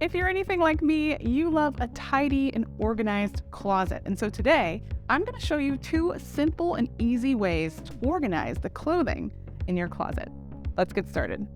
If you're anything like me, you love a tidy and organized closet. And so today, I'm going to show you 2 simple and easy ways to organize the clothing in your closet. Let's get started.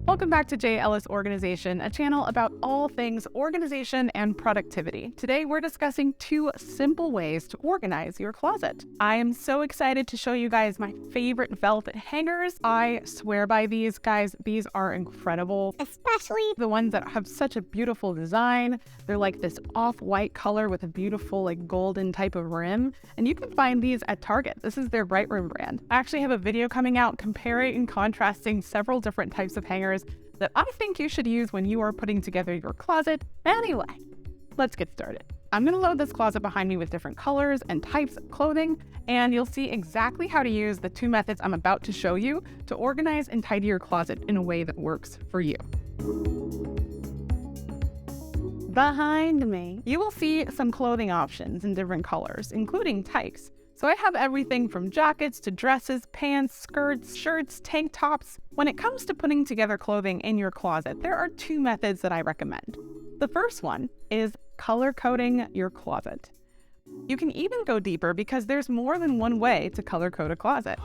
Welcome back to J. Ellis Organization, a channel about all things organization and productivity. Today, we're discussing 2 simple ways to organize your closet. I am so excited to show you guys my favorite velvet hangers. I swear by these, guys. These are incredible, especially the ones that have such a beautiful design. They're like this off-white color with a beautiful like golden type of rim, and you can find these at Target. This is their Bright Room brand. I actually have a video coming out comparing and contrasting several different types of hangers that I think you should use when you are putting together your closet. Anyway, let's get started. I'm going to load this closet behind me with different colors and types of clothing, and you'll see exactly how to use the 2 methods I'm about to show you to organize and tidy your closet in a way that works for you. Behind me, you will see some clothing options in different colors, including types. So I have everything from jackets to dresses, pants, skirts, shirts, tank tops. When it comes to putting together clothing in your closet, there are 2 methods that I recommend. The first one is color coding your closet. You can even go deeper because there's more than one way to color code a closet.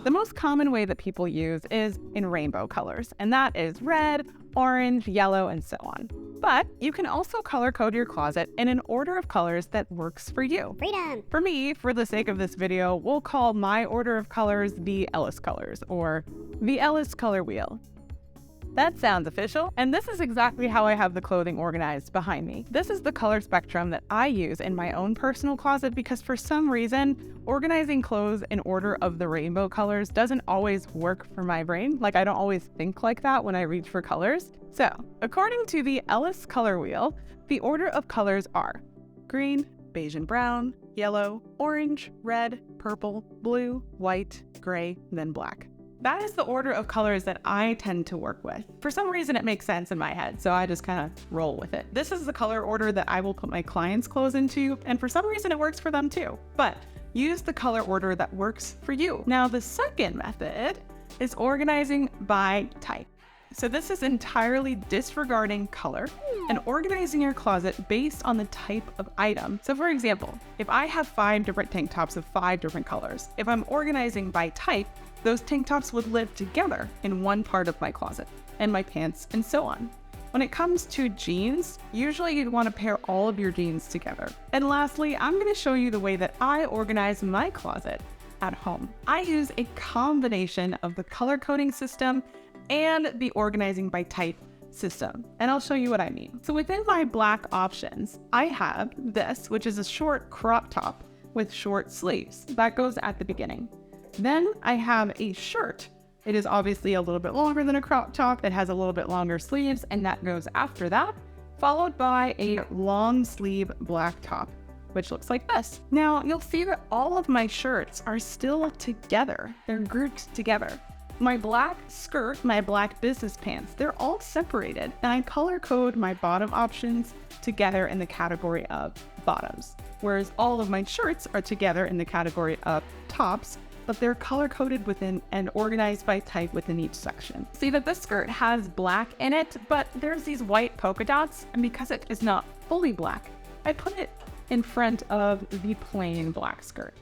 The most common way that people use is in rainbow colors, and that is red, orange, yellow, and so on. But you can also color code your closet in an order of colors that works for you. Freedom! For me, for the sake of this video, we'll call my order of colors the Ellis colors, or the Ellis color wheel. That sounds official, and this is exactly how I have the clothing organized behind me. This is the color spectrum that I use in my own personal closet because for some reason, organizing clothes in order of the rainbow colors doesn't always work for my brain. Like, I don't always think like that when I reach for colors. So, according to the Ellis color wheel, the order of colors are green, beige and brown, yellow, orange, red, purple, blue, white, gray, then black. That is the order of colors that I tend to work with. For some reason, it makes sense in my head, so I just kind of roll with it. This is the color order that I will put my clients' clothes into, and for some reason, it works for them too. But use the color order that works for you. Now, the second method is organizing by type. So this is entirely disregarding color and organizing your closet based on the type of item. So for example, if I have 5 different tank tops of 5 different colors, if I'm organizing by type, those tank tops would live together in one part of my closet, and my pants, and so on. When it comes to jeans, usually you'd want to pair all of your jeans together. And lastly, I'm going to show you the way that I organize my closet at home. I use a combination of the color coding system and the organizing by type system, and I'll show you what I mean. So within my black options, I have this, which is a short crop top with short sleeves. That goes at the beginning. Then I have a shirt. It is obviously a little bit longer than a crop top. It has a little bit longer sleeves, and that goes after that, followed by a long sleeve black top, which looks like this. Now, you'll see that all of my shirts are still together. They're grouped together. My black skirt, my black business pants, they're all separated, and I color code my bottom options together in the category of bottoms, whereas all of my shirts are together in the category of tops, but they're color-coded within and organized by type within each section. See that this skirt has black in it, but there's these white polka dots, and because it is not fully black, I put it in front of the plain black skirt.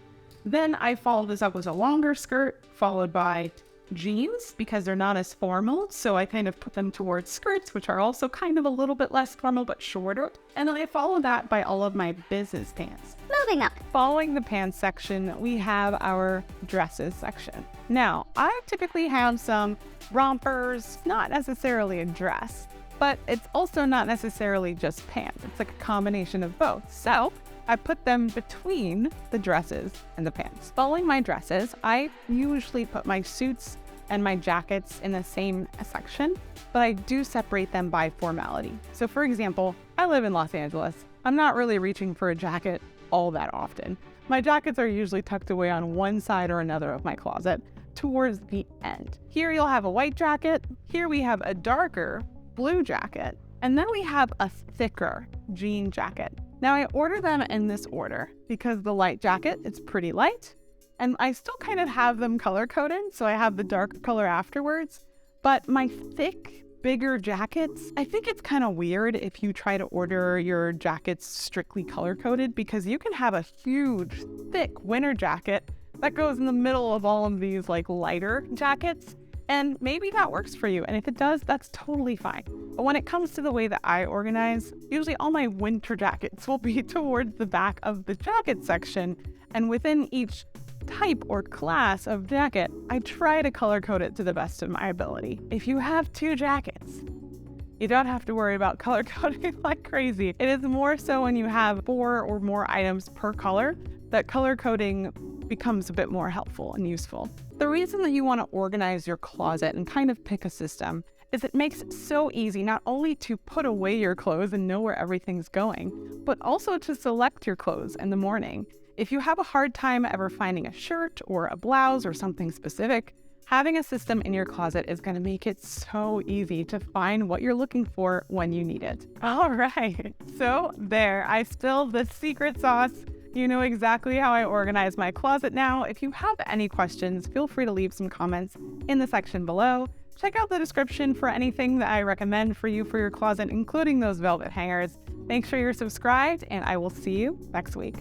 Then I follow this up with a longer skirt, followed by jeans, because they're not as formal, so I kind of put them towards skirts, which are also kind of a little bit less formal, but shorter. And then I follow that by all of my business pants. Moving up. Following the pants section, we have our dresses section. Now, I typically have some rompers, not necessarily a dress, but it's also not necessarily just pants. It's like a combination of both. So I put them between the dresses and the pants. Following my dresses, I usually put my suits and my jackets in the same section, but I do separate them by formality. So for example, I live in Los Angeles. I'm not really reaching for a jacket all that often. My jackets are usually tucked away on one side or another of my closet towards the end. Here you'll have a white jacket. Here we have a darker blue jacket. And then we have a thicker jean jacket. Now I order them in this order because the light jacket, it's pretty light. And I still kind of have them color coded, so I have the darker color afterwards. But my thick bigger jackets, I think it's kind of weird if you try to order your jackets strictly color-coded, because you can have a huge, thick winter jacket that goes in the middle of all of these like lighter jackets, and maybe that works for you. And if it does, that's totally fine. But when it comes to the way that I organize, usually all my winter jackets will be towards the back of the jacket section, and within each type or class of jacket, I try to color code it to the best of my ability. If you have 2 jackets, you don't have to worry about color coding like crazy. It is more so when you have 4 or more items per color that color coding becomes a bit more helpful and useful. The reason that you want to organize your closet and kind of pick a system is it makes it so easy not only to put away your clothes and know where everything's going, but also to select your clothes in the morning. If you have a hard time ever finding a shirt or a blouse or something specific, having a system in your closet is going to make it so easy to find what you're looking for when you need it. All right, so there, I spilled the secret sauce. You know exactly how I organize my closet now. If you have any questions, feel free to leave some comments in the section below. Check out the description for anything that I recommend for you for your closet, including those velvet hangers. Make sure you're subscribed, and I will see you next week.